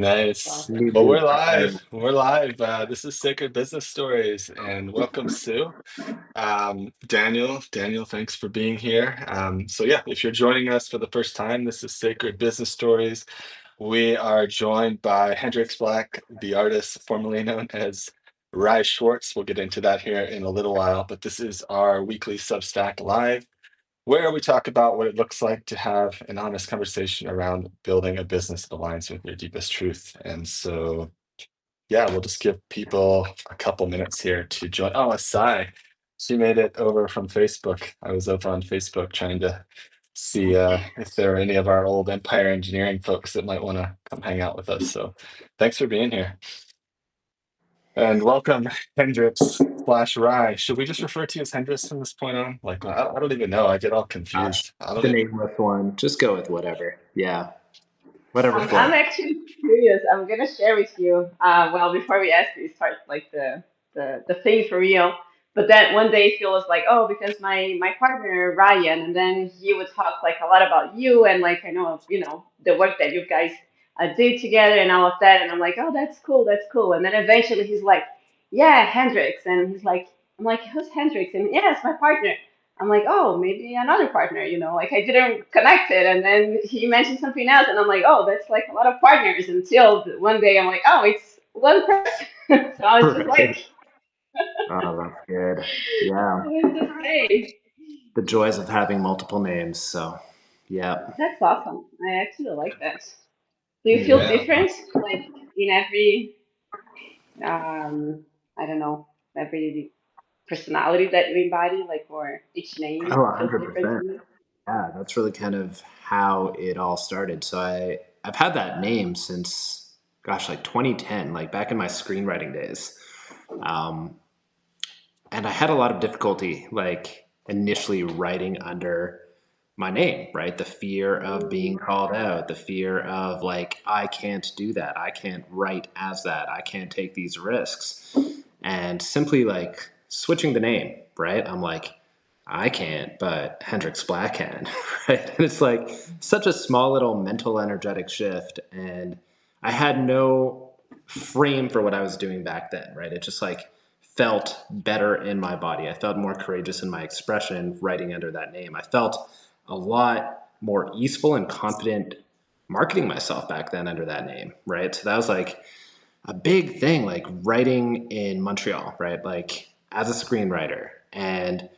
Nice. New Well, dude. we're live. We're live. This is Sacred Business Stories, and welcome, Sue. Daniel, thanks for being here. So yeah, if you're joining us for the first time, this is Sacred Business Stories. We are joined by Hendrix Black, the artist formerly known as Rye Schwartz. We'll get into that here in a little while, but this is our weekly Substack Live, where we talk about what it looks like to have an honest conversation around building a business that aligns with your deepest truth. And so, yeah, we'll just give people a couple minutes here to join. Oh, Asai, she made it over from Facebook. I was over on Facebook trying to see if there are any of our old Empire Engineering folks that might want to come hang out with us. So, thanks for being here. And welcome, Hendrix slash Rye. Should we just refer to you as Hendrix from this point on? Like, I don't even know. I get all Gosh, confused. I don't the even. nameless one. Just go with whatever. Yeah, whatever I'm floats. actually curious. I'm gonna share with you. Well, before we actually start, like the thing for real. But then one day Phil was like, "Oh, because my partner Ryan," and then he would talk like a lot about you and like I know the work that you guys did together and all of that. And I'm like, "Oh, that's cool, that's cool." And then eventually he's like, "Yeah, Hendrix," and he's like, "I'm like, who's Hendrix?" And yeah, it's my partner. I'm like, oh, maybe another partner, like I didn't connect it. And then he mentioned something else, and I'm like, oh, that's like a lot of partners. Until one day I'm like, oh, it's one person. So I was just Right. like, Oh, that's good. Yeah, what to say? the joys of having multiple names. So, yeah. That's awesome. I actually like that. Do you feel Yeah. different, like in every, I don't know, every personality that you embody, like, or each name Oh, feels different to 100%. you? Yeah, that's really kind of how it all started. So I've had that name since, gosh, like 2010, like back in my screenwriting days. Um, and I had a lot of difficulty, like initially writing under my name, right? The fear of being Mm, called out, the fear of like, I can't do that. I can't write as that. I can't take these risks. And simply like switching the name, right? I'm like, I can't, but Hendrix Black can, right? And it's like such a small little mental energetic shift. And I had no frame for what I was doing back then, right? It just like felt better in my body. I felt more courageous in my expression writing under that name. I felt a lot more easeful and confident marketing myself back then under that name, right? So that was like a big thing, like writing in Montreal, right? Like as a screenwriter and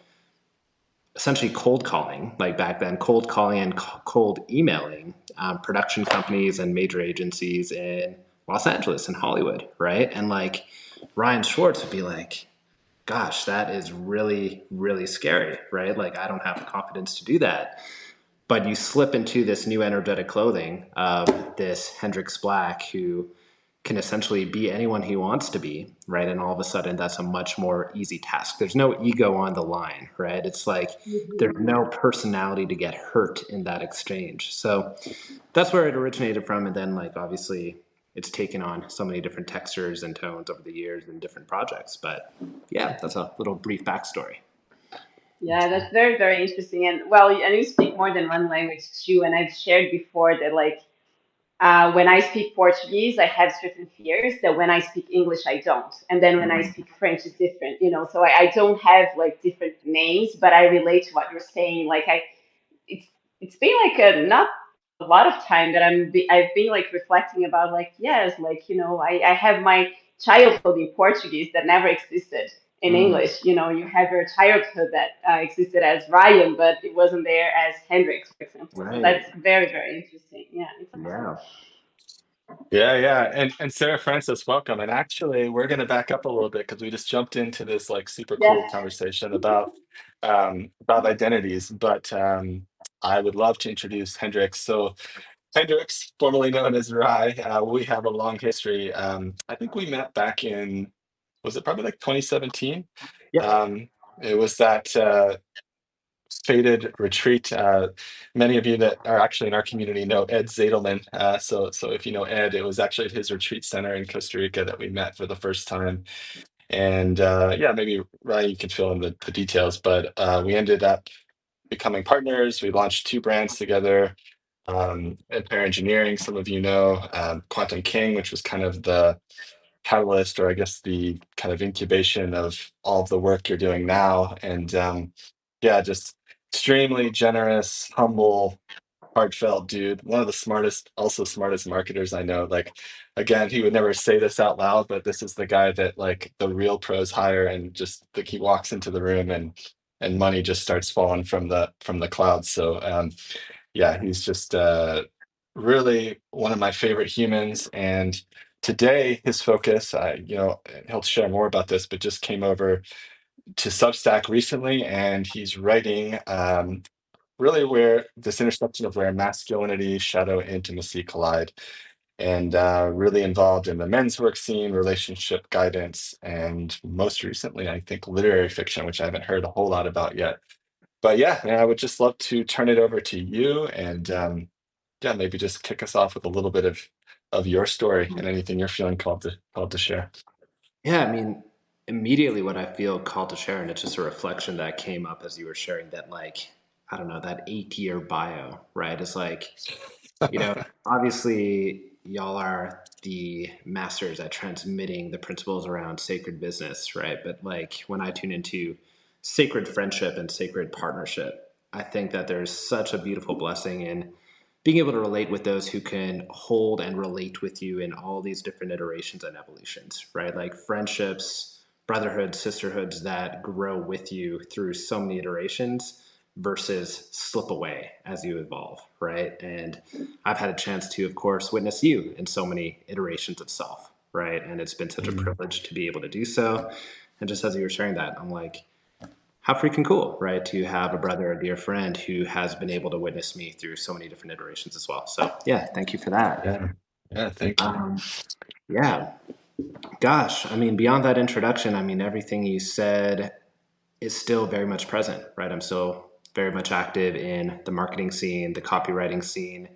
essentially cold calling, like back then, cold calling and cold emailing production companies and major agencies in Los Angeles and Hollywood, right? And like Ryan Schwartz would be like, gosh, that is really, really scary, right? Like, I don't have the confidence to do that. But you slip into this new energetic clothing of this Hendrix Black who can essentially be anyone he wants to be, right? And all of a sudden, that's a much more easy task. There's no ego on the line, right? It's like there's mhm. no personality to get hurt in that exchange. So that's where it originated from. And then, like, obviously, it's taken on so many different textures and tones over the years and different projects. But yeah, that's a little brief backstory. Yeah, that's very, very interesting. And well, and you speak more than one language too. And I've shared before that, like, when I speak Portuguese, I have certain fears that when I speak English, I don't. And then when I Mhm. speak French, it's different. So I don't have like different names, but I relate to what you're saying. Like, it's it's been like a not a lot of time that I've been like reflecting about like yes like I have my childhood in Portuguese that never existed in Mm. English. You have your childhood that existed as Ryan, but it wasn't there as Hendrix, for example. So Right. that's very, very interesting. Yeah, it's awesome. Yeah. Yeah. And Sarah Francis, welcome. And actually, we're going to back up a little bit because we just jumped into this like super cool Yes. conversation about identities. But I would love to introduce Hendrix. So Hendrix, formerly known as Rye, we have a long history. I think we met back in, was it probably like 2017? Yep. Um, it was that fated retreat. Many of you that are actually in our community know Ed Zadelman. So if you know Ed, it was actually at his retreat center in Costa Rica that we met for the first time. And yeah, maybe Ryan, you can fill in the details, but we ended up becoming partners. We launched two brands together. Empire Engineering, some of you know, Quantum King, which was kind of the catalyst, or I guess the kind of incubation of all of the work you're doing now. And yeah, just extremely generous, humble, heartfelt dude. One of the smartest, also smartest marketers I know. Like, again, he would never say this out loud, but this is the guy that like the real pros hire, and just like he walks into the room and money just starts falling from the clouds. So yeah, he's just really one of my favorite humans. And today, his focus, he'll share more about this, but just came over to Substack recently, and he's writing really where this intersection of where masculinity, shadow, intimacy collide, and really involved in the men's work scene, relationship guidance, and most recently, I think, literary fiction, which I haven't heard a whole lot about yet. But yeah, man, I would just love to turn it over to you, and yeah, maybe just kick us off with a little bit of your story and anything you're feeling called to share. Yeah, I mean, immediately what I feel called to share, and it's just a reflection that came up as you were sharing that, like, I don't know, that 8 year bio, right? It's like, you know, obviously, y'all are the masters at transmitting the principles around sacred business, right? But like when I tune into sacred friendship and sacred partnership, I think that there's such a beautiful blessing in being able to relate with those who can hold and relate with you in all these different iterations and evolutions, right? Like friendships, brotherhoods, sisterhoods that grow with you through so many iterations versus slip away as you evolve, right? And I've had a chance to, of course, witness you in so many iterations of self, right? And it's been such a Mm, privilege to be able to do so. And just as you were sharing that, I'm like, how freaking cool, right? To have a brother, a dear friend who has been able to witness me through so many different iterations as well. So yeah, thank you for that. yeah, yeah, thank you. Um, yeah, gosh, I mean, beyond that introduction, I mean, everything you said is still very much present, right? I'm still very much active in the marketing scene, the copywriting scene.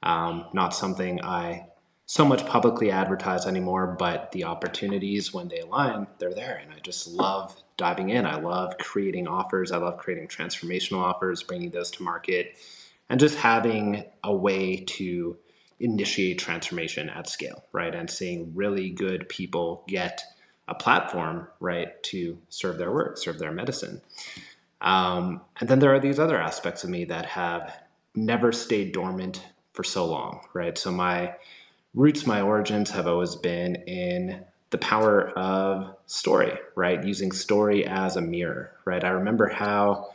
Not something I so much publicly advertise anymore, but the opportunities when they align, they're there. And I just love diving in. I love creating offers. I love creating transformational offers, bringing those to market, and just having a way to initiate transformation at scale, right? And seeing really good people get a platform, right, to serve their work, serve their medicine. And then there are these other aspects of me that have never stayed dormant for so long, right? So my roots, my origins have always been in the power of story, right? Using story as a mirror, right? I remember how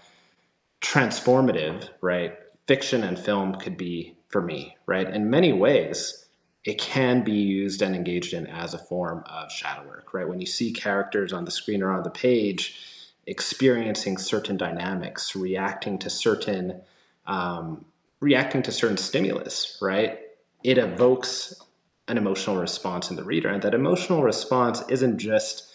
transformative, right, fiction and film could be for me, right? In many ways, it can be used and engaged in as a form of shadow work, right? When you see characters on the screen or on the page experiencing certain dynamics, um, reacting to certain stimulus, right? It evokes an emotional response in the reader, and that emotional response isn't just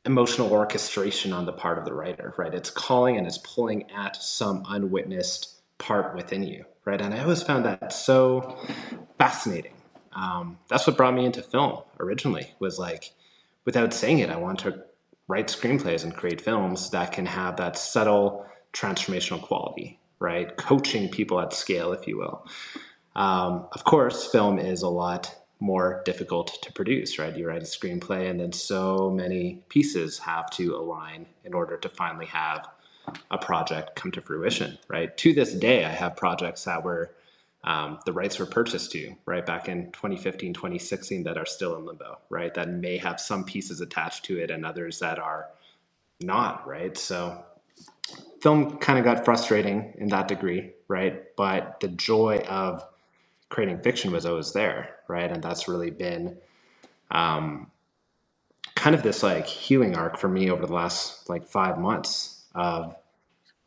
emotional orchestration on the part of the writer, right? It's calling and it's pulling at some unwitnessed part within you, right? And I always found that so fascinating. That's what brought me into film originally, was like, without saying it, I want to write screenplays and create films that can have that subtle transformational quality, right? Coaching people at scale, if you will. Of course, film is a lot more difficult to produce, right? You write a screenplay, and then so many pieces have to align in order to finally have a project come to fruition, right? To this day, I have projects that were the rights were purchased to, right, back in 2015, 2016, that are still in limbo, right? That may have some pieces attached to it and others that are not, right? So film kind of got frustrating in that degree, right? But the joy of creating fiction was always there, right? And that's really been kind of this like healing arc for me over the last like 5 months of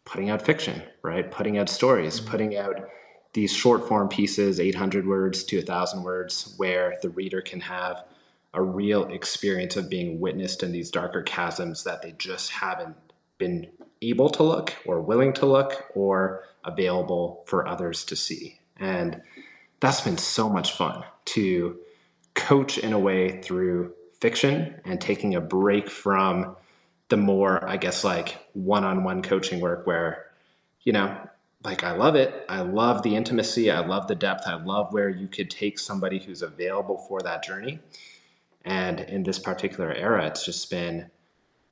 putting out fiction, right? Putting out stories, putting out these short form pieces, 800 words to 1,000 words, where the reader can have a real experience of being witnessed in these darker chasms that they just haven't been able to look or willing to look or available for others to see. And that's been so much fun to coach in a way through fiction and taking a break from the more, I guess, like one-on-one coaching work where, you know, like I love it. I love the intimacy. I love the depth. I love where you could take somebody who's available for that journey. And in this particular era, it's just been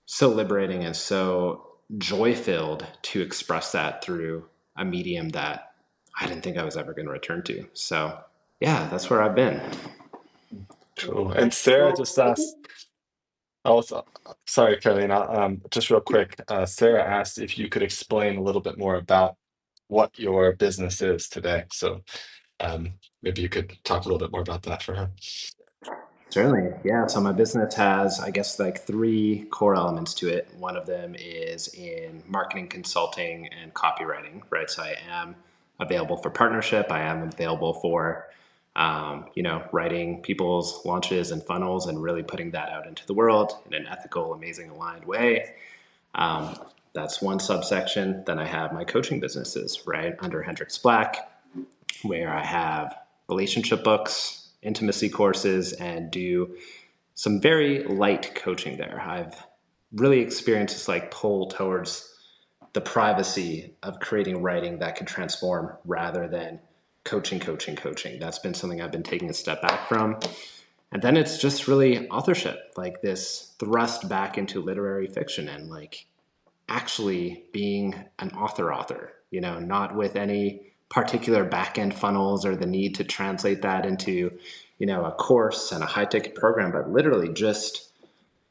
so liberating and so joy filled to express that through a medium that I didn't think I was ever going to return to. So, yeah, that's where I've been. Cool. And That's Sarah cool. just asked, oh, sorry, Carolina, just real quick. Sarah asked if you could explain a little bit more about what your business is today. So um, maybe you could talk a little bit more about that for her. Certainly. Yeah. So my business has, I guess, like three core elements to it. One of them is in marketing, consulting, and copywriting, right? So I am available for partnership. I am available for, writing people's launches and funnels and really putting that out into the world in an ethical, amazing, aligned way. Um, that's one subsection. Then I have my coaching businesses, right, under Hendrix Black, where I have relationship books, intimacy courses, and do some very light coaching there. I've really experienced this like pull towards the privacy of creating writing that could transform rather than coaching. That's been something I've been taking a step back from. And then it's just really authorship, like this thrust back into literary fiction and like actually being an author, not with any particular back end funnels or the need to translate that into, a course and a high ticket program, but literally just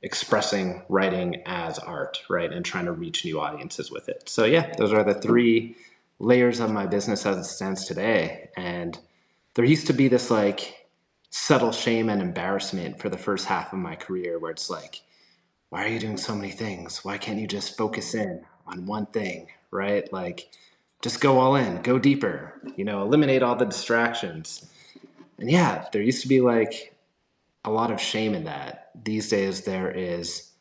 expressing writing as art, right? And trying to reach new audiences with it. So, yeah, those are the three layers of my business as it stands today. And there used to be this like subtle shame and embarrassment for the first half of my career where it's like, why are you doing so many things? Why can't you just focus in on one thing, right? Like, just go all in, go deeper, eliminate all the distractions. And yeah, there used to be like a lot of shame in that. These days, there is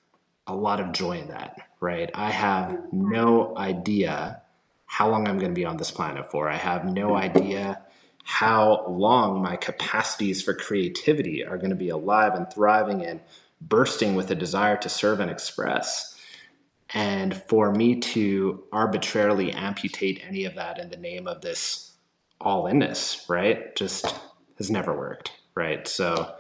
a lot of joy in that, right? I have no idea how long I'm going to be on this planet for. I have no idea how long my capacities for creativity are going to be alive and thriving and bursting with a desire to serve and express. And for me to arbitrarily amputate any of that in the name of this all inness, right, just has never worked, right? So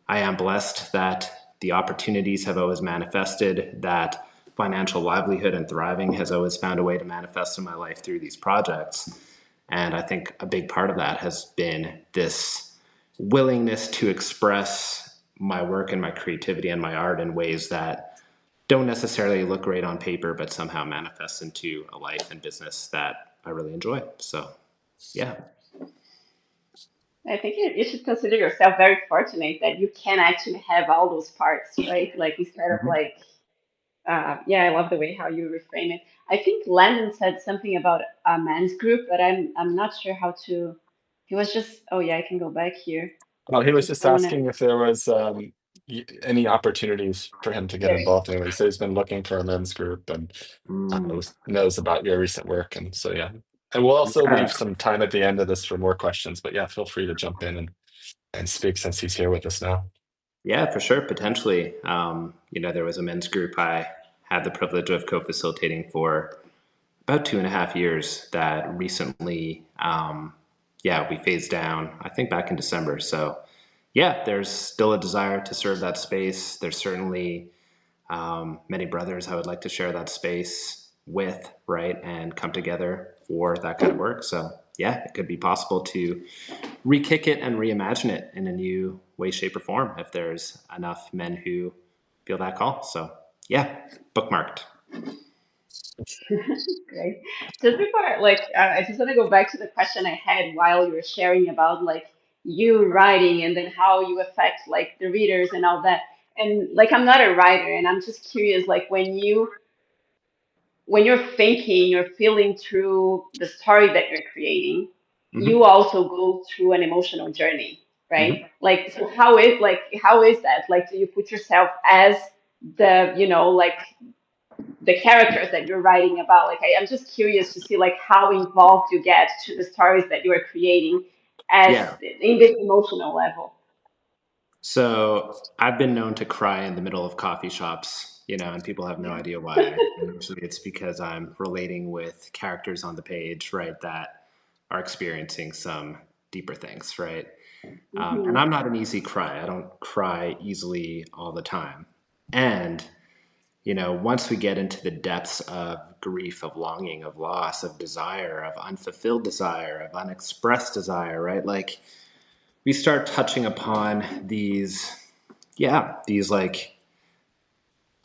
I am blessed that the opportunities have always manifested, that financial livelihood and thriving has always found a way to manifest in my life through these projects. And I think a big part of that has been this willingness to express my work and my creativity and my art in ways that don't necessarily look great on paper, but somehow manifest into a life and business that I really enjoy. So, yeah. I think you should consider yourself very fortunate that you can actually have all those parts, right? Like instead of Mhm. like, yeah, I love the way how you reframe it. I think Landon said something about a men's group, but I'm not sure how to. He was just, oh yeah, I can go back here. Well, he was Just just don't want to. asking if there was any opportunities for him to get There we go. involved anyway. So he's been looking for a men's group and Mm, knows about your recent work. And so, yeah. And we'll also yeah. leave some time at the end of this for more questions. But yeah, feel free to jump in and speak since he's here with us now. Yeah, for sure. Potentially. There was a men's group I had the privilege of co facilitating for about 2.5 years that recently, we phased down, I think back in December. So, yeah, there's still a desire to serve that space. There's certainly many brothers I would like to share that space with, right, and come together for that kind of work. So, yeah, it could be possible to re-kick it and reimagine it in a new way, shape, or form if there's enough men who feel that call. So, yeah, bookmarked. Great. Just before, like, I just want to go back to the question I had while you were sharing about like you writing and then how you affect like the readers and all that. And like, I'm not a writer, and I'm just curious, like, when you're thinking or feeling through the story that you're creating, you Mm-hmm. also go through an emotional journey, right? Mm-hmm. Like, so how is that? Like, do you put yourself as the, like the characters that you're writing about? Like, I'm just curious to see like how involved you get to the stories that you are creating as Yeah. in this emotional level. So I've been known to cry in the middle of coffee shops, and people have no idea why. And usually it's because I'm relating with characters on the page, right, that are experiencing some deeper things, right? And Hmm. I'm not an easy cry. I don't cry easily all the time. And, once we get into the depths of grief, of longing, of loss, of desire, of unfulfilled desire, of unexpressed desire, right? Like we start touching upon these like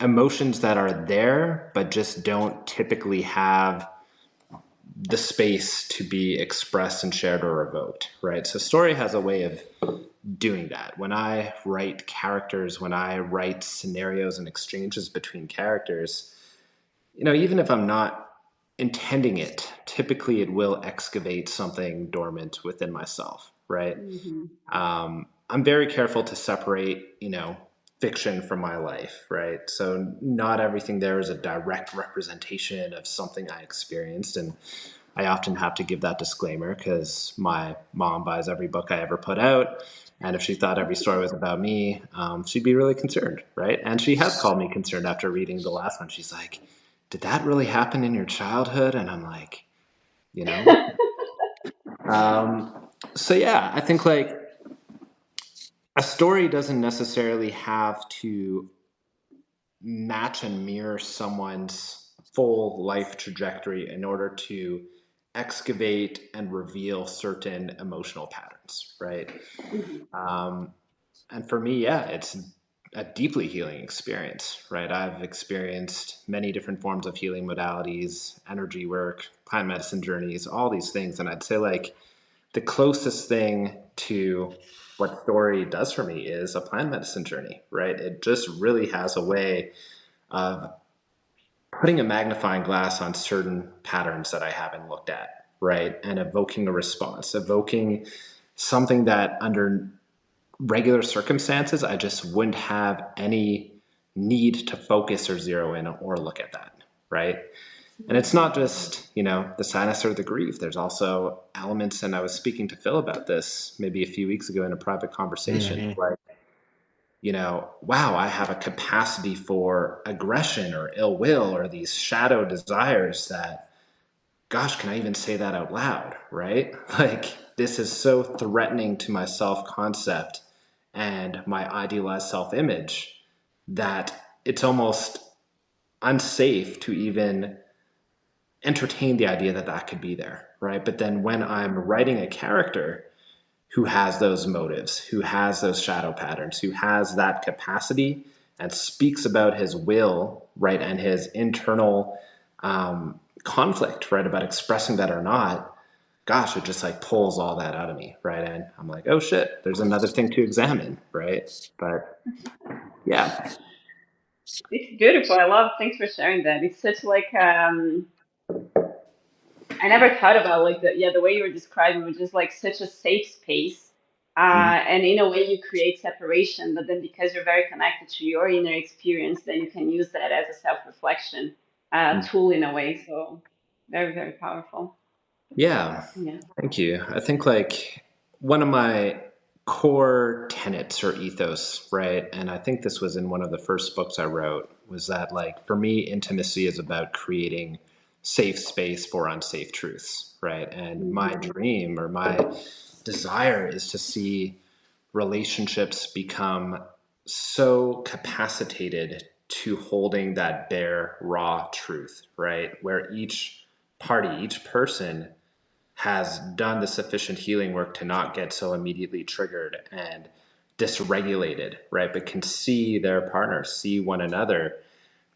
emotions that are there, but just don't typically have the space to be expressed and shared or evoked, right? So story has a way of doing that. When I write characters, when I write scenarios and exchanges between characters, even if I'm not intending it, typically it will excavate something dormant within myself, right? Hmm. I'm very careful to separate, fiction from my life, right? So not everything there is a direct representation of something I experienced. And I often have to give that disclaimer because my mom buys every book I ever put out. And if she thought every story was about me, she'd be really concerned, right? And she has called me concerned after reading the last one. She's like, did that really happen in your childhood? And I'm like, you know? So yeah, I think like a story doesn't necessarily have to match and mirror someone's full life trajectory in order to excavate and reveal certain emotional patterns, right? Hmm. And for me, yeah, it's a deeply healing experience, right? I've experienced many different forms of healing modalities, energy work, plant medicine journeys, all these things. And I'd say, like, the closest thing to what story does for me is a plant medicine journey, right? It just really has a way of putting a magnifying glass on certain patterns that I haven't looked at, right? And evoking a response, evoking something that under regular circumstances, I just wouldn't have any need to focus or zero in or look at that, right? And it's not just, the sadness or the grief. There's also elements, and I was speaking to Phil about this maybe a few weeks ago in a private conversation, Hmm. like, wow, I have a capacity for aggression or ill will or these shadow desires that, gosh, can I even say that out loud, right? Like, this is so threatening to my self concept and my idealized self image that it's almost unsafe to even entertain the idea that that could be there, right? But then when I'm writing a character who has those motives, who has those shadow patterns, who has that capacity and speaks about his will, right, and his internal conflict, right, about expressing that or not, gosh, it just like pulls all that out of me, right? And I'm like, oh shit, there's another thing to examine, right? But yeah. It's beautiful. I love. Thanks for sharing that. It's such like I never thought about like the way you were describing, which is like such a safe space. And in a way you create separation, but then because you're very connected to your inner experience, then you can use that as a self-reflection tool in a way. So very, very powerful. Yeah, Yeah. thank you. I think like one of my core tenets or ethos, right? And I think this was in one of the first books I wrote, was that like for me, intimacy is about creating safe space for unsafe truths, right? And my Hmm. dream or my desire is to see relationships become so capacitated to holding that bare, raw truth, right? Where each party, each person has done the sufficient healing work to not get so immediately triggered and dysregulated, right? But can see their partner, see one another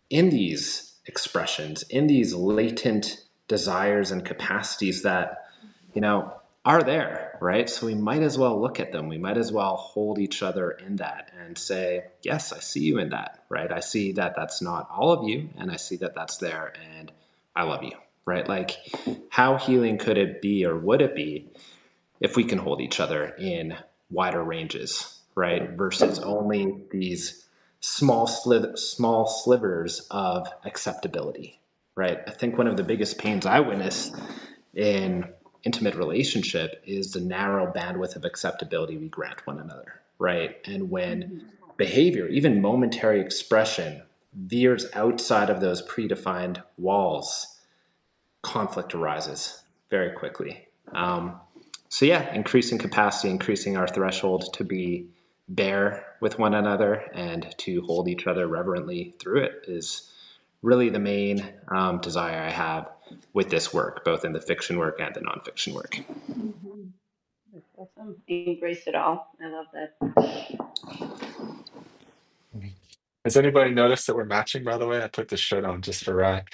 in these expressions, in these latent desires and capacities that, you know, are there, right? So we might as well look at them. We might as well hold each other in that and say, yes, I see you in that, right? I see that that's not all of you, and I see that that's there, and I love you, right? Like, how healing could it be or would it be if we can hold each other in wider ranges, right? Versus only these small slivers of acceptability, right? I think one of the biggest pains I witness in intimate relationship is the narrow bandwidth of acceptability we grant one another, right? And when Mhm. behavior, even momentary expression, veers outside of those predefined walls, conflict arises very quickly. So yeah, increasing capacity, increasing our threshold to be bare with one another and to hold each other reverently through it is really the main desire I have with this work, both in the fiction work and the nonfiction work. Mhm. That's awesome. Embrace it all. I love that. Mhm. Has anybody noticed that we're matching, by the way? I put this shirt on just for Rye.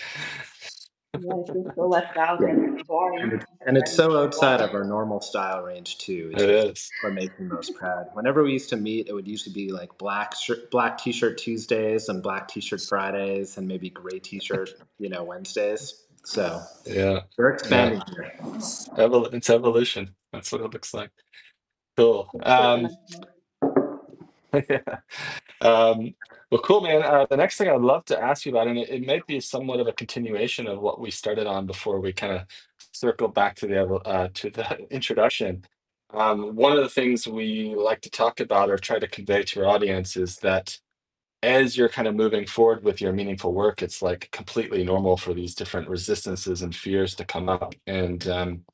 Yeah, I feel so left out Yeah. and boring. And it's Starting to so feel outside boring. of our normal style range too, which It is is. what makes me most proud. Whenever we used to meet, it would usually be like black t-shirt Tuesdays and black t-shirt Fridays and maybe gray t-shirt, Wednesdays. So Yeah. we're Yeah. expanding here. It's evolution. That's what it looks like. Cool. Something like that. Yeah. Um, well, cool, man. The next thing I'd love to ask you about, and it might be somewhat of a continuation of what we started on before we kind of circle back to the introduction. One of the things we like to talk about or try to convey to our audience is that as you're kind of moving forward with your meaningful work, it's like completely normal for these different resistances and fears to come up. And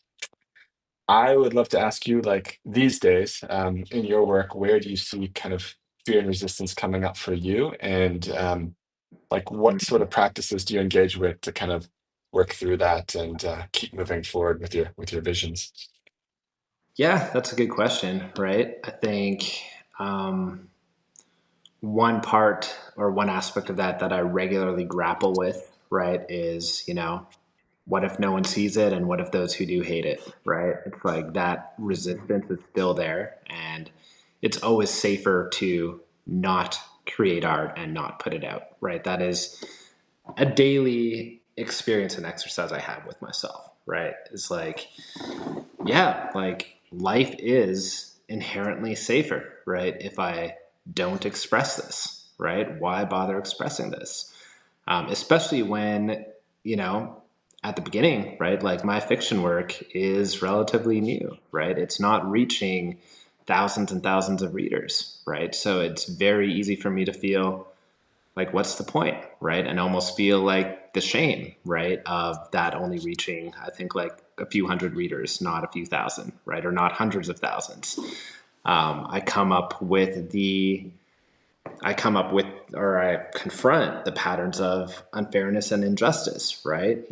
I would love to ask you, like these days, in your work, where do you see kind of fear and resistance coming up for you? And like, what sort of practices do you engage with to kind of work through that and keep moving forward with your visions? Yeah, that's a good question, right? I think one part or one aspect of that I regularly grapple with, right, is, what if no one sees it and what if those who do hate it, right? It's like that resistance is still there, and it's always safer to not create art and not put it out, right? That is a daily experience and exercise I have with myself, right? It's like, yeah, like life is inherently safer, right? If I don't express this, right? Why bother expressing this? Especially when, you know, at the beginning, right? Like my fiction work is relatively new, right? It's not reaching thousands and thousands of readers, right? So it's very easy for me to feel like, what's the point, right? And almost feel like the shame, right, of that only reaching, I think, like a few hundred readers, not a few thousand, right, or not hundreds of thousands. I come up with or I confront the patterns of unfairness and injustice, right?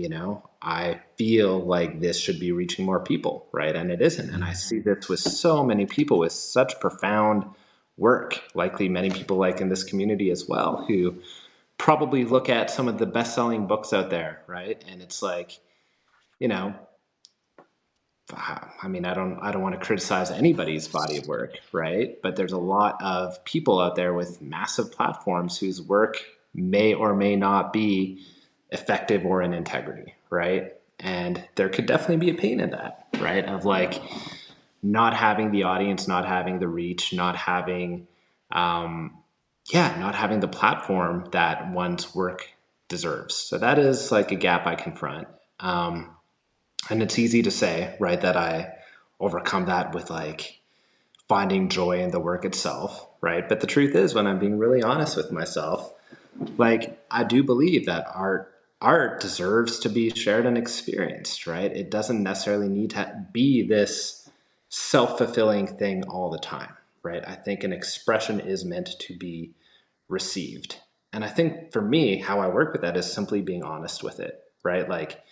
I feel like this should be reaching more people, right? And it isn't. And I see this with so many people with such profound work, likely many people like in this community as well, who probably look at some of the best-selling books out there, right? And it's like, you know, I mean, I don't want to criticize anybody's body of work, right? But there's a lot of people out there with massive platforms whose work may or may not be effective or in integrity, right? And there could definitely be a pain in that, right? Of like not having the audience, not having the reach, not having the platform that one's work deserves. So that is like a gap I confront. And it's easy to say, right, that I overcome that with like finding joy in the work itself, right? But the truth is, when I'm being really honest with myself, like I do believe that art deserves to be shared and experienced, right? It doesn't necessarily need to be this self-fulfilling thing all the time, right? I think an expression is meant to be received. And I think for me, how I work with that is simply being honest with it, right? Like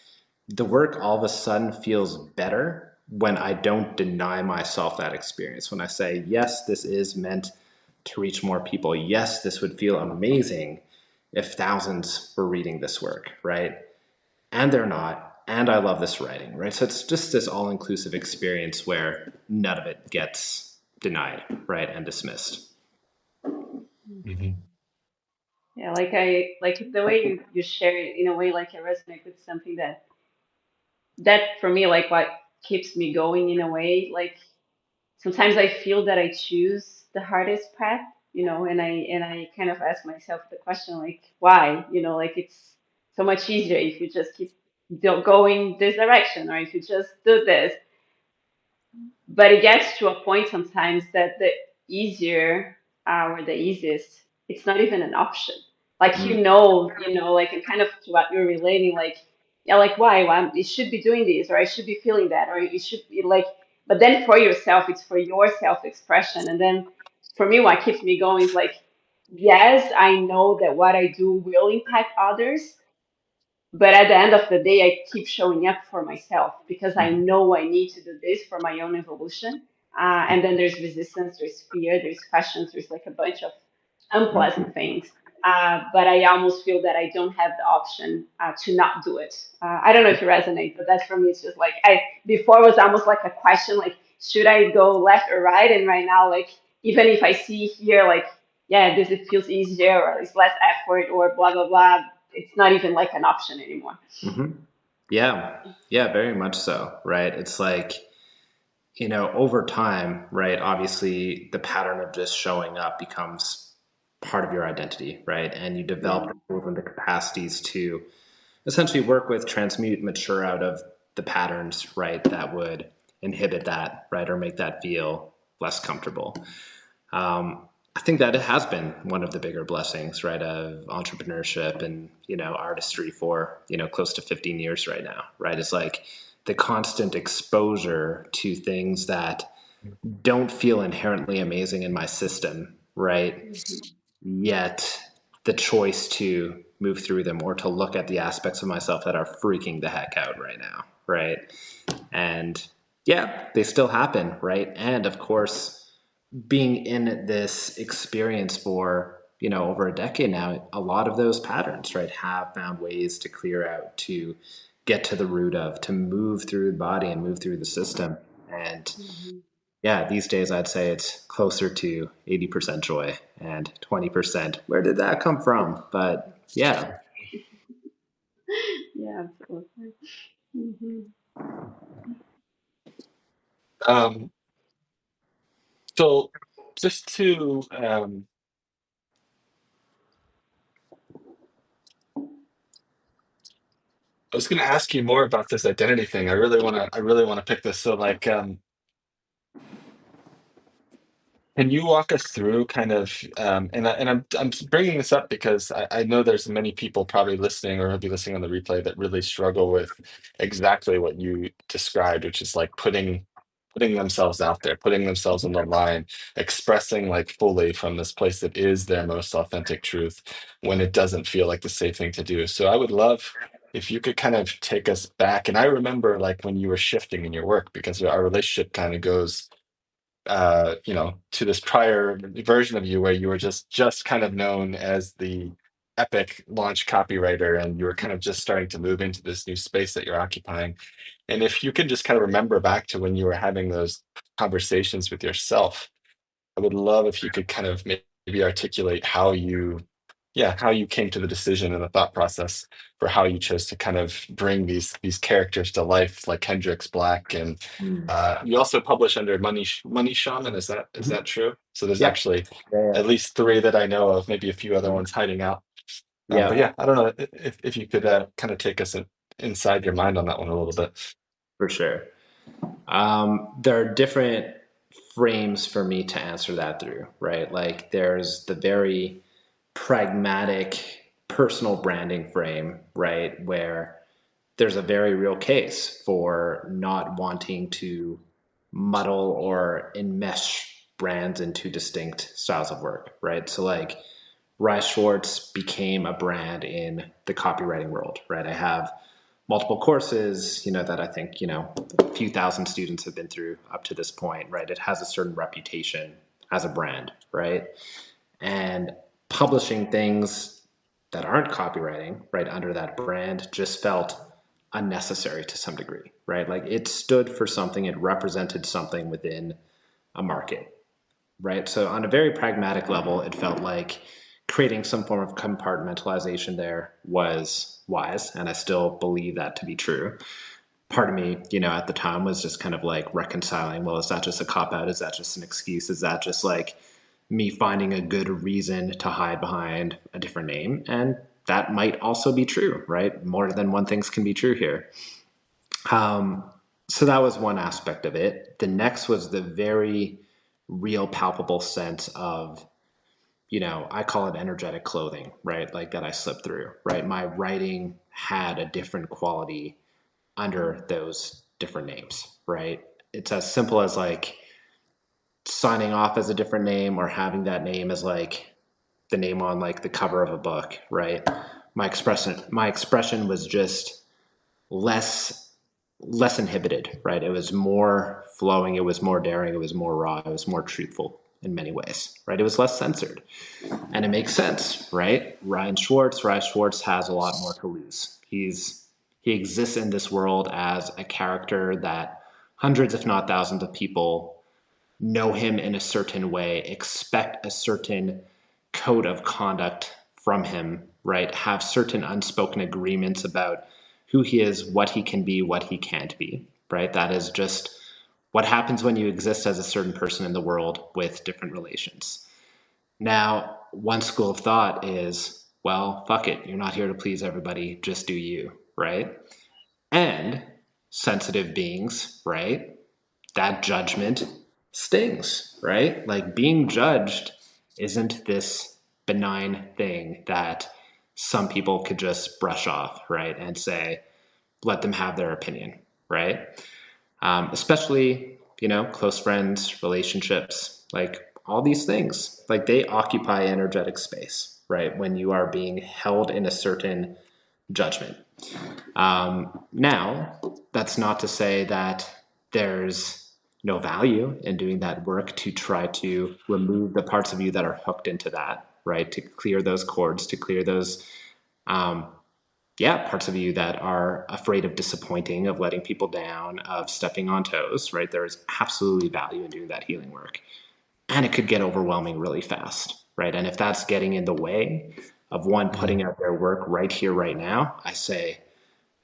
the work all of a sudden feels better when I don't deny myself that experience. When I say, yes, this is meant to reach more people. Yes, this would feel amazing if thousands were reading this work, right? And they're not. And I love this writing, right? So it's just this all inclusive experience where none of it gets denied, right? And dismissed. Mhm. Yeah, like I like the way you share it in a way like I resonate with something that for me like what keeps me going in a way. Like sometimes I feel that I choose the hardest path, and I kind of ask myself the question like why? Like it's so much easier if you just keep going this direction or if you just do this. But it gets to a point sometimes that easier or the easiest, it's not even an option. Like Mm, like and kind of to what you're relating, like yeah, like why? Well, you should be doing this, or I should be feeling that, or you should be like. But then for yourself, it's for your self-expression, and then for me, what keeps me going is like, yes, I know that what I do will impact others, but at the end of the day, I keep showing up for myself because I mhm, know I need to do this for my own evolution. And then there's resistance, there's fear, there's questions, there's like a bunch of mhm. unpleasant things. But I almost feel that I don't have the option to not do it. I don't know if you resonate, but that's for me. It's just like I before it was almost like a question, like should I go left or right? And right now, like even if I see here, like yeah, this it feels easier or it's less effort or blah blah blah, it's not even like an option anymore. Mhm. Yeah, yeah, very much so, right? It's like, over time, right? Obviously, the pattern of just showing up becomes part of your identity, right? And you develop Yeah. the tools and the capacities to essentially work with, transmute, mature out of the patterns, right? That would inhibit that, right? Or make that feel less comfortable. I think that it has been one of the bigger blessings, right, of entrepreneurship and, artistry for, close to 15 years right now, right? It's like the constant exposure to things that don't feel inherently amazing in my system, right? Mhm. Yet the choice to move through them or to look at the aspects of myself that are freaking the heck out right now, right? And yeah, they still happen, right? And of course, being in this experience for over a decade now, a lot of those patterns, right, have found ways to clear out, to get to the root of, to move through the body and move through the system. And Mhm. yeah, these days I'd say it's closer to 80% joy and 20% where did that come from? But yeah. Yeah, absolutely. Hmm. Um, so just to I was going to ask you more about this identity thing. I really want to pick this. So like, can you walk us through kind of, and I'm bringing this up because I know there's many people probably listening or will be listening on the replay that really struggle with exactly what you described, which is like putting themselves out there, putting themselves on the line, expressing like fully from this place that is their most authentic truth when it doesn't feel like the safe thing to do. So I would love if you could kind of take us back. And I remember like when you were shifting in your work because our relationship kind of goes to this prior version of you where you were just kind of known as the epic launch copywriter and you were kind of just starting to move into this new space that you're occupying. And if you can just kind of remember back to when you were having those conversations with yourself, I would love if you could kind of maybe articulate how you came to the decision and the thought process for how you chose to kind of bring these characters to life, like Hendrix Black, and Mm. you also publish under Money Shaman. Is that Mhm. true? So there's Yeah. actually Yeah. at least three that I know of, maybe a few other ones hiding out. But Yeah, yeah, I don't know if you could kind of take us inside your mind on that one a little bit. for sure. There are different frames for me to answer that through, right? Like there's the very pragmatic personal branding frame, right? Where there's a very real case for not wanting to muddle or enmesh brands into distinct styles of work, right? So like Rye Schwartz became a brand in the copywriting world, right? I have multiple courses, that I think, a few thousand students have been through up to this point, right? It has a certain reputation as a brand, right? And publishing things that aren't copywriting, right, under that brand just felt unnecessary to some degree, right? Like it stood for something, it represented something within a market, right? So on a very pragmatic level, it felt like creating some form of compartmentalization there was wise, and I still believe that to be true. Part of me, at the time was just kind of like reconciling, well, is that just a cop out? Is that just an excuse? Is that just like me finding a good reason to hide behind a different name? And that might also be true, right? More than one things can be true here. Um, so that was one aspect of it. The next was the very real palpable sense of, I call it energetic clothing, right? Like that I slip through, right? My writing had a different quality under those different names, right? It's as simple as like signing off as a different name or having that name as like the name on like the cover of a book, right? My expression was just less less inhibited, right? It was more flowing, it was more daring, it was more raw, it was more truthful in many ways, right? It was less censored. And it makes sense, right? Ryan Schwartz has a lot more to lose. He exists in this world as a character that hundreds, if not thousands, of people know him in a certain way, expect a certain code of conduct from him, right? Have certain unspoken agreements about who he is, what he can be, what he can't be, right? That is just what happens when you exist as a certain person in the world with different relations. Now, one school of thought is, well, fuck it. You're not here to please everybody. Just do you, right? And sensitive beings, right? That judgment stings, right? Like being judged isn't this benign thing that some people could just brush off, right? And say, let them have their opinion, right? Especially, close friends, relationships, like all these things, like they occupy energetic space, right? When you are being held in a certain judgment. Now, that's not to say that there's no value in doing that work to try to remove the parts of you that are hooked into that, right? To clear those cords, to clear those, um, parts of you that are afraid of disappointing, of letting people down, of stepping on toes, right? There is absolutely value in doing that healing work. And it could get overwhelming really fast, right? And if that's getting in the way of one Mhm. putting out their work right here, right now, I say,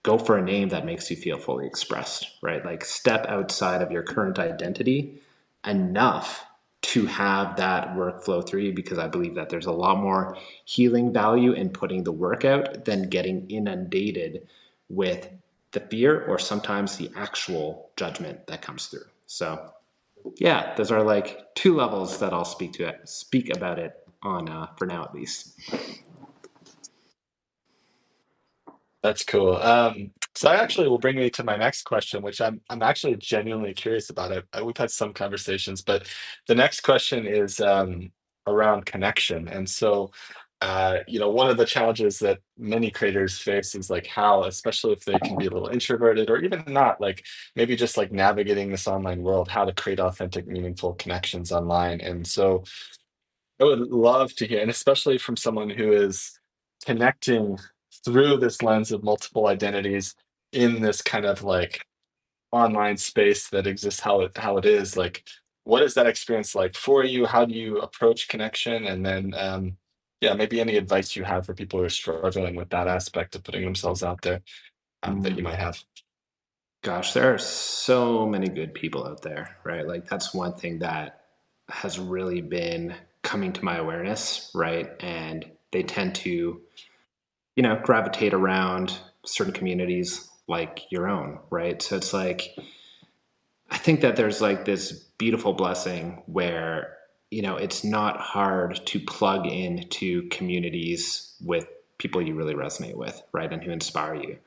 go for a name that makes you feel fully expressed, right? Like step outside of your current identity enough to have that workflow through you, because I believe that there's a lot more healing value in putting the work out than getting inundated with the fear or sometimes the actual judgment that comes through. So yeah, those are like two levels that I'll speak about it on for now at least. That's cool. So that actually will bring me to my next question, which I'm actually genuinely curious about it. We've had some conversations, but the next question is around connection. And so, one of the challenges that many creators face is like how, especially if they can be a little introverted or even not, like maybe just like navigating this online world, how to create authentic, meaningful connections online. And so, I would love to hear, and especially from someone who is connecting through this lens of multiple identities in this kind of like online space that exists how it is. Like, what is that experience like for you? How do you approach connection? And then, yeah, maybe any advice you have for people who are struggling with that aspect of putting themselves out there that you Mm. might have. Gosh, there are so many good people out there, right? Like that's one thing that has really been coming to my awareness, right? And they tend to, gravitate around certain communities like your own, right? So it's like I think that there's like this beautiful blessing where, it's not hard to plug into communities with people you really resonate with, right? And who inspire you.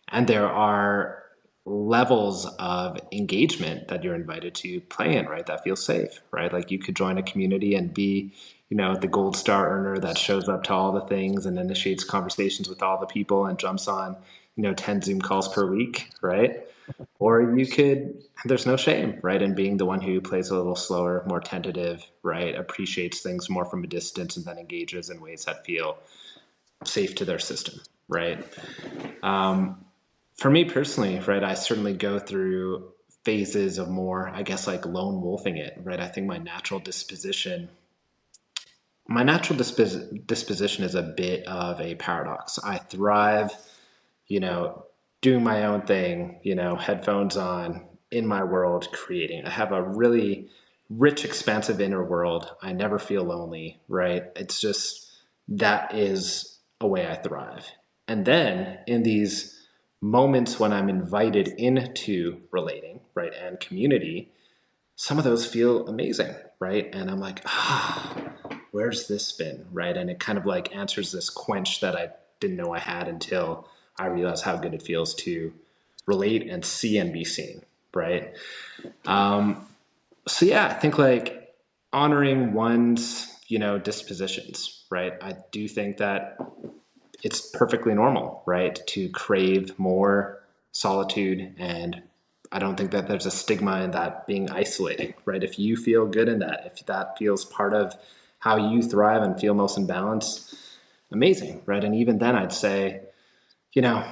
And there are levels of engagement that you're invited to play in, right? That feels safe, right? Like you could join a community and be, the gold star earner that shows up to all the things and initiates conversations with all the people and jumps on, 10 Zoom calls per week, right? Or you could, there's no shame, right? In being the one who plays a little slower, more tentative, right? Appreciates things more from a distance and then engages in ways that feel safe to their system, right? For me personally, right, I certainly go through phases of more, I guess, like lone wolfing it, right? I think my natural disposition is a bit of a paradox. I thrive, you know, doing my own thing, headphones on, in my world, creating. I have a really rich, expansive inner world. I never feel lonely, right? It's just that is a way I thrive. And then in these moments when I'm invited into relating, right, and community, some of those feel amazing, right? And I'm like, ah, where's this been, right? And it kind of like answers this quench that I didn't know I had until I realized how good it feels to relate and see and be seen, right? Um, so yeah, I think like honoring one's, dispositions, right? I do think that it's perfectly normal, right, to crave more solitude. And I don't think that there's a stigma in that being isolating, right? If you feel good in that, if that feels part of how you thrive and feel most in balance, amazing, right? And even then, I'd say, you know,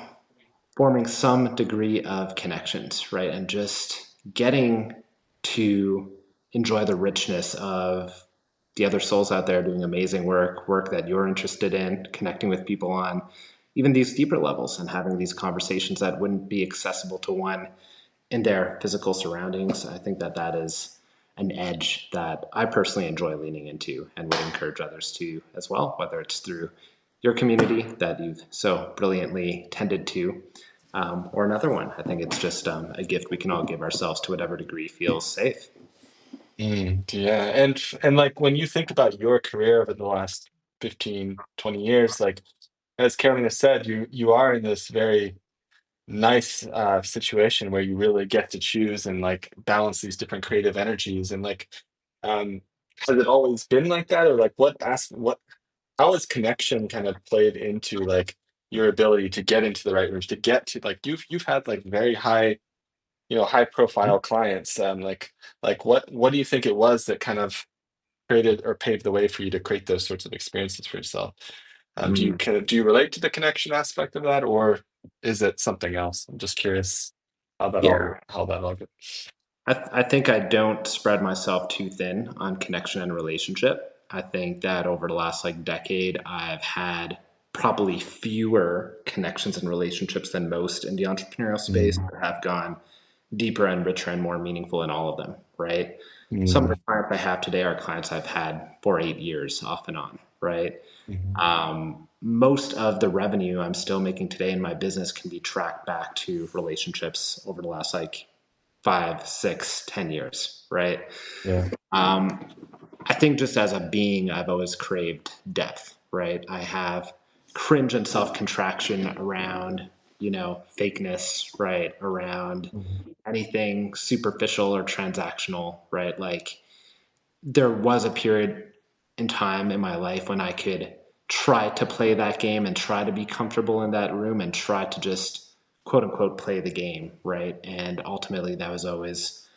forming some degree of connections, right? And just getting to enjoy the richness of the other souls out there doing amazing work that you're interested in, connecting with people on even these deeper levels and having these conversations that wouldn't be accessible to one in their physical surroundings. I think that that is an edge that I personally enjoy leaning into and would encourage others to as well, whether it's through your community that you've so brilliantly tended to, or another one. I think it's just a gift we can all give ourselves to whatever degree feels safe. Yeah, and like when you think about your career over the last 15, 20 years, like as Carolina said, you are in this very nice situation where you really get to choose and like balance these different creative energies and like um has it always been like that, or like what how has connection kind of played into like your ability to get into the right rooms, to get to like you've had like very high, high profile clients, like what do you think it was that kind of created or paved the way for you to create those sorts of experiences for yourself? Mm, Do you relate to the connection aspect of that, or is it something else? I'm just curious yeah. how that all goes. I think I don't spread myself too thin on connection and relationship. I think that over the last like decade, I've had probably fewer connections and relationships than most in the entrepreneurial space Mm, that have gone deeper and richer and more meaningful in all of them, right? Some of the mm, clients I have today are clients I've had for 8 years off and on, right? mhm, Most of the revenue I'm still making today in my business can be tracked back to relationships over the last like 5, 6, 10 years, right? yeah. Um, I think just as a being, I've always craved depth, right? I have cringe and self contraction around, fakeness, right? Around Mhm, anything superficial or transactional, right? Like there was a period in time in my life when I could try to play that game and try to be comfortable in that room and try to just quote unquote play the game, right? And ultimately that was always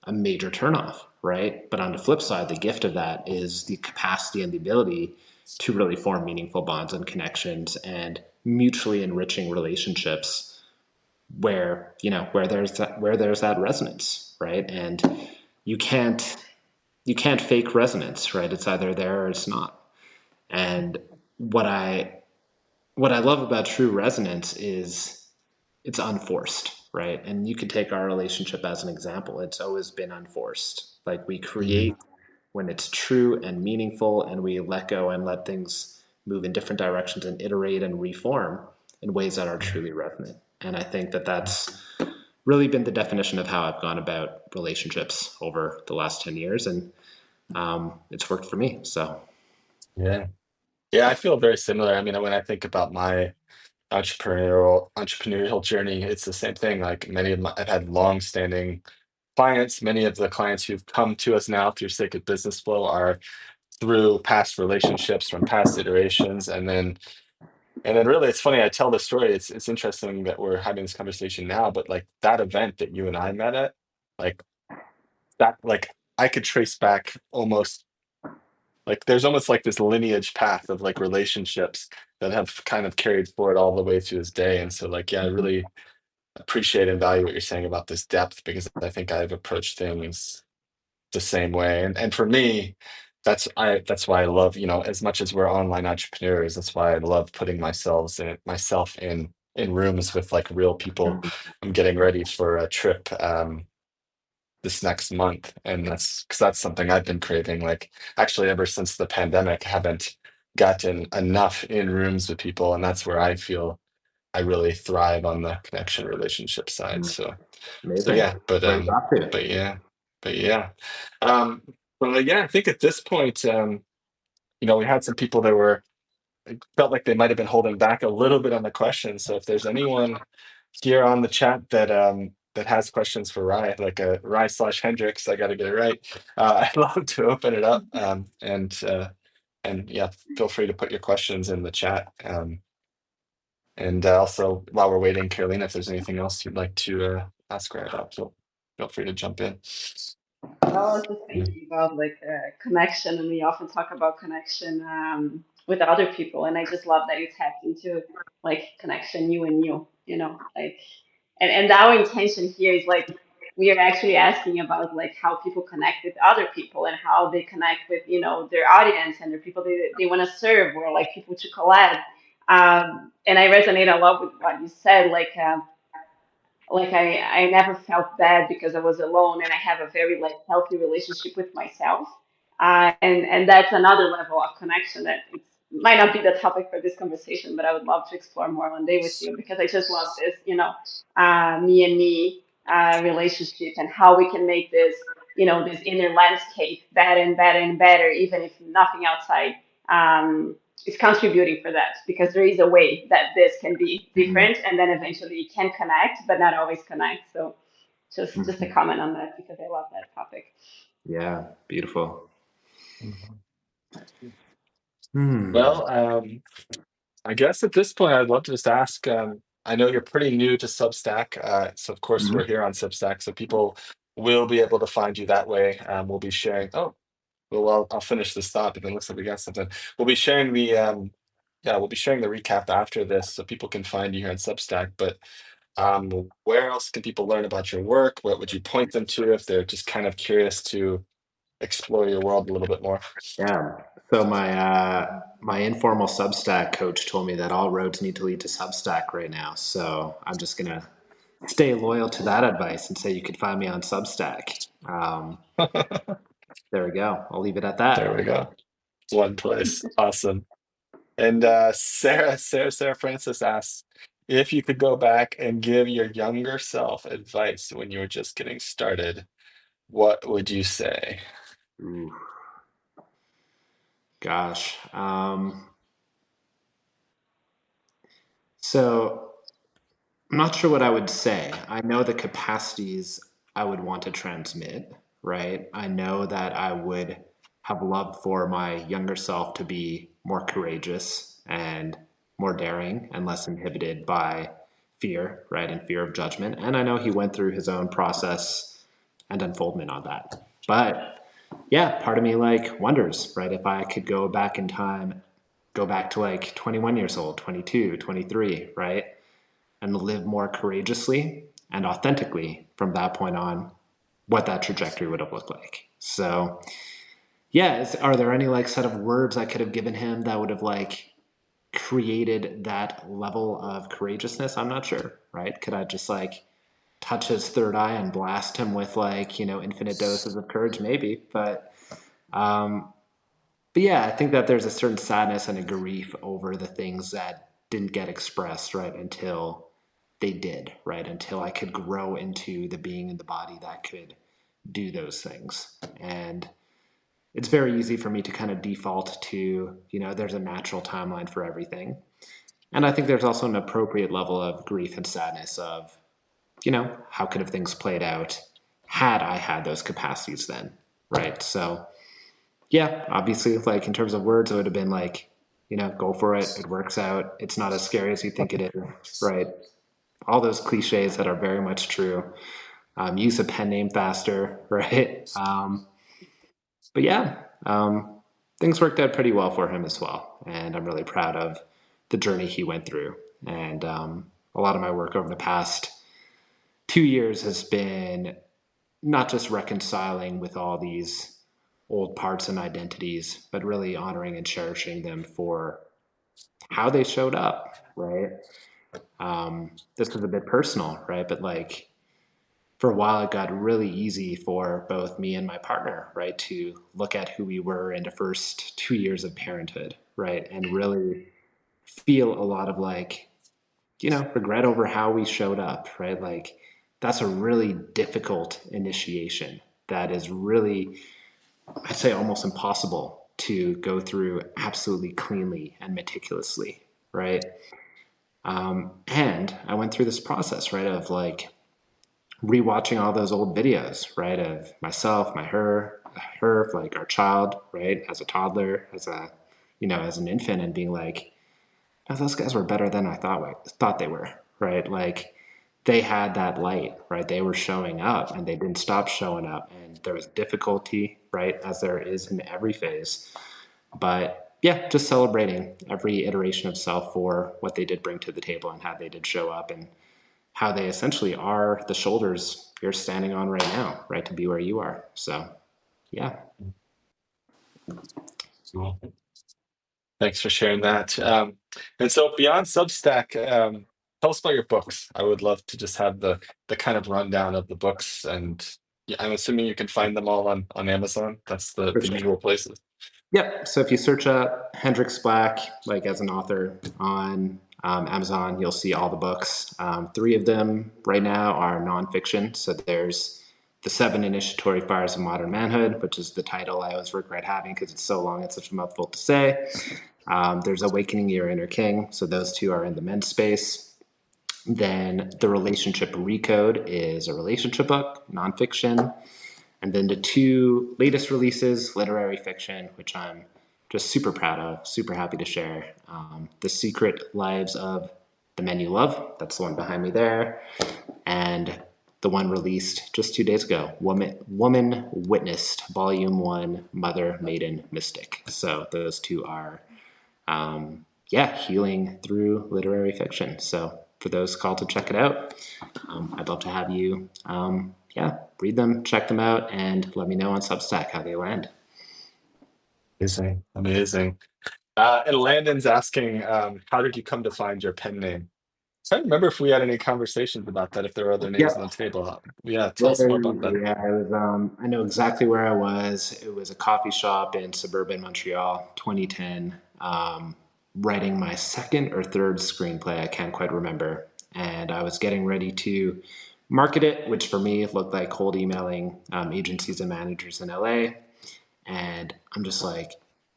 a major turnoff, right? But on the flip side, the gift of that is the capacity and the ability to really form meaningful bonds and connections and mutually enriching relationships where where there's that resonance, right? And you can't you can't fake resonance, right? It's either there or it's not. And what I what I love about true resonance is it's unforced, right? And you could take our relationship as an example. It's always been unforced. Like we create mhm, when it's true and meaningful, and we let go and let things move in different directions and iterate and reform in ways that are truly resonant. And I think that that's really been the definition of how I've gone about relationships over the last 10 years. And it's worked for me. So, yeah. Yeah, I feel very similar. I mean, when I think about my entrepreneurial journey, it's the same thing. Like I've had long-standing clients. Many of the clients who've come to us now through Sacred Business Flow are through past relationships from past iterations, and then really it's funny. I tell the story. It's interesting that we're having this conversation now, but like that event that you and I met at, like that, like I could trace back almost like there's almost like this lineage path of like relationships that have kind of carried forward all the way to this day. And so like, yeah, I really appreciate and value what you're saying about this depth, because I think I've approached things the same way. And for me, that's why I love, as much as we're online entrepreneurs, that's why I love putting myself in rooms with like real people. I'm getting ready for a trip this next month, and that's because that's something I've been craving. Like actually, ever since the pandemic, I haven't gotten enough in rooms with people, and that's where I feel I really thrive on the connection relationship side. So amazing. yeah, but Where you got to? yeah. but yeah. Um, but yeah, I think at this point, we had some people that were felt like they might have been holding back a little bit on the questions. So if there's anyone here on the chat that has questions for Rye, like a Rye/Hendrix, I got to get it right. I'd love to open it up, and yeah, feel free to put your questions in the chat. And also, while we're waiting, Carolina, if there's anything else you'd like to ask Rye about, feel free to jump in. Well, I was just Yeah. thinking about like connection, and we often talk about connection with other people, and I just love that you tapped into like connection, you and you know, like, and our intention here is like we are actually asking about like how people connect with other people and how they connect with their audience and the people they want to serve or like people to collab. And I resonate a lot with what you said, like I never felt bad because I was alone and I have a very like healthy relationship with myself. And that's another level of connection that it might not be the topic for this conversation, but I would love to explore more one day with you because I just love this, me and me relationship and how we can make this, this inner landscape better and better and better, even if nothing outside um, is contributing for that because there is a way that this can be Mhm. different and then eventually it can connect but not always connect. So just a Mhm. comment on that because I love that topic. Yeah, beautiful. Mhm. Hmm. Well, I guess at this point, I'd love to just ask. I know you're pretty new to Substack, so of course we're Mhm. here on Substack, so people will be able to find you that way. We'll be sharing. Oh, well, I'll finish this thought, but it looks like we got something. We'll be sharing yeah, we'll be sharing the recap after this, so people can find you here on Substack. But where else can people learn about your work? What would you point them to if they're just kind of curious to explore your world a little bit more? Yeah. So my informal Substack coach told me that all roads need to lead to Substack right now. So I'm just gonna stay loyal to that advice and say you could find me on Substack. There we go. I'll leave it at There we that. go. One place. Awesome. And Sarah Francis asks if you could go back and give your younger self advice when you were just getting started, what would you say? Ooh, gosh. So I'm not sure what I would say. I know the capacities I would want to transmit, right? I know that I would have loved for my younger self to be more courageous and more daring and less inhibited by fear, right? And fear of judgment. And I know he went through his own process and unfoldment on that. But yeah, part of me like wonders, right? If I could go back in time, go back to like 21 years old, 22, 23, right? And live more courageously and authentically from that point on, what that trajectory would have looked like. So, yeah, are there any like set of words I could have given him that would have like created that level of courageousness? I'm not sure, right? Could I just like touch his third eye and blast him with like, infinite doses of courage? Maybe. Um, but yeah, I think that there's a certain sadness and a grief over the things that didn't get expressed, right, until they did, right, until I could grow into the being in the body that could do those things. And it's very easy for me to kind of default to, there's a natural timeline for everything. And I think there's also an appropriate level of grief and sadness of, how could have things played out had I had those capacities then, right? So yeah, obviously, like in terms of words, it would have been like, go for it. It works out. It's not as scary as you think it is, right? All those cliches that are very much true. Use a pen name faster, right? But yeah, things worked out pretty well for him as well. And I'm really proud of the journey he went through. And a lot of my work over the past 2 years has been not just reconciling with all these old parts and identities, but really honoring and cherishing them for how they showed up, right? This was a bit personal, right? But like for a while, it got really easy for both me and my partner, right, to look at who we were in the first 2 years of parenthood, right? And really feel a lot of like, regret over how we showed up, right? Like that's a really difficult initiation, that is really, I'd say, almost impossible to go through absolutely cleanly and meticulously, right? And I went through this process, right, of like rewatching all those old videos, right, of myself, her, like our child, right, as a toddler, as a, as an infant, and being like, oh, those guys were better than I thought they were, right? Like they had that light, right? They were showing up, and they didn't stop showing up, and there was difficulty, right, as there is in every phase. But yeah, just celebrating every iteration of self for what they did bring to the table and how they did show up, and how they essentially are the shoulders you're standing on right now, right, to be where you are. So yeah. Cool. Thanks for sharing that. And so beyond Substack, tell us about your books. I would love to just have the kind of rundown of the books, and yeah, I'm assuming you can find them all on Amazon. That's For the sure. usual places. Yep. So if you search up Hendrix Black, like as an author on Amazon, you'll see all the books. Three of them right now are nonfiction. So there's The Seven Initiatory Fires of Modern Manhood, which is the title I always regret having because it's so long, it's such a mouthful to say. There's Awakening Your Inner King. So those two are in the men's space. Then The Relationship Recode is a relationship book, nonfiction. And then the two latest releases, literary fiction, which I'm just super proud of, super happy to share. The Secret Lives of the Men You Love, that's the one behind me there. And the one released just 2 days ago, Woman Witnessed, Volume 1, Mother, Maiden, Mystic. So those two are, healing through literary fiction. So for those called to check it out, I'd love to have you, read them, check them out, and let me know on Substack how they land. Amazing, amazing. And Landon's asking, how did you come to find your pen name? So I don't remember if we had any conversations about that, if there were other names on the Yep. table. Yeah, tell us more about that. Yeah, it was. I know exactly where I was. It was a coffee shop in suburban Montreal, 2010. Writing my second or third screenplay, I can't quite remember, and I was getting ready to market it, which for me looked like cold emailing agencies and managers in LA. And I'm just like,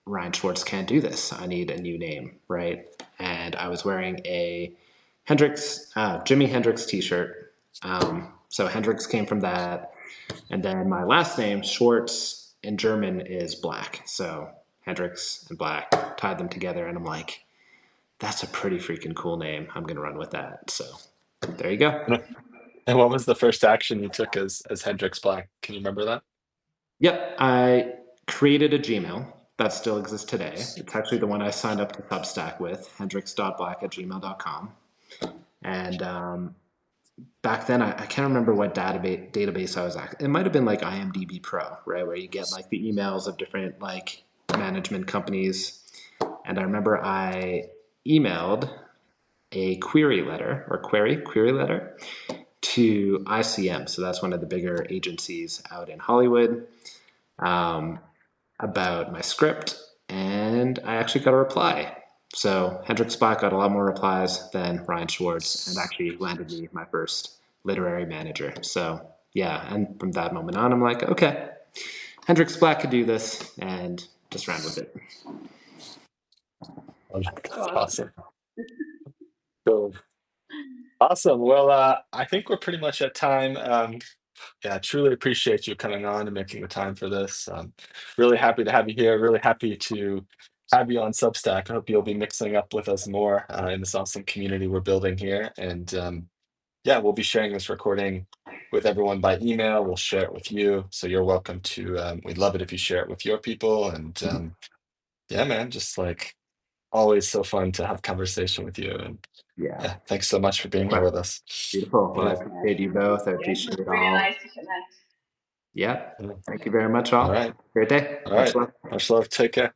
Ryan Schwartz can't do this. I need a new name, right? And I was wearing a Jimi Hendrix T-shirt. So Hendrix came from that, and then my last name Schwartz in German is Black. So Hendrix and Black tied them together, and I'm like, that's a pretty freaking cool name. I'm gonna run with that. So there you go. And what was the first action you took as Hendrix Black? Can you remember that? Yep, I created a Gmail that still exists today. It's actually the one I signed up to Substack with, hendrix.black@gmail.com. And back then, I can't remember what database I was at. It might have been like IMDb Pro, right, where you get like the emails of different like management companies. And I remember I emailed a query letter to ICM. So that's one of the bigger agencies out in Hollywood. Um, about my script, and I actually got a reply. So Hendrix Black got a lot more replies than Ryan Schwartz, and actually landed me my first literary manager. So yeah, and from that moment on, I'm like, okay, Hendrix Black could do this, and just ran with it. Oh, So that's awesome. awesome. Cool. Awesome. Well, I think we're pretty much at time. Yeah, I truly appreciate you coming on and making the time for this. Really happy to have you here. Really happy to have you on Substack. I hope you'll be mixing up with us more in this awesome community we're building here. And yeah, we'll be sharing this recording with everyone by email. We'll share it with you. So you're welcome to, we'd love it if you share it with your people. And yeah, man, just like always so fun to have conversation with you. And Yeah, yeah, thanks so much for being here quite with us. beautiful. Well, I Yeah. appreciate you both. I Yeah, it was appreciate it really all. nice to connect. Yeah, Yeah. thank you very much, All all. right. Great day. All Much right. love. Much love. Take care.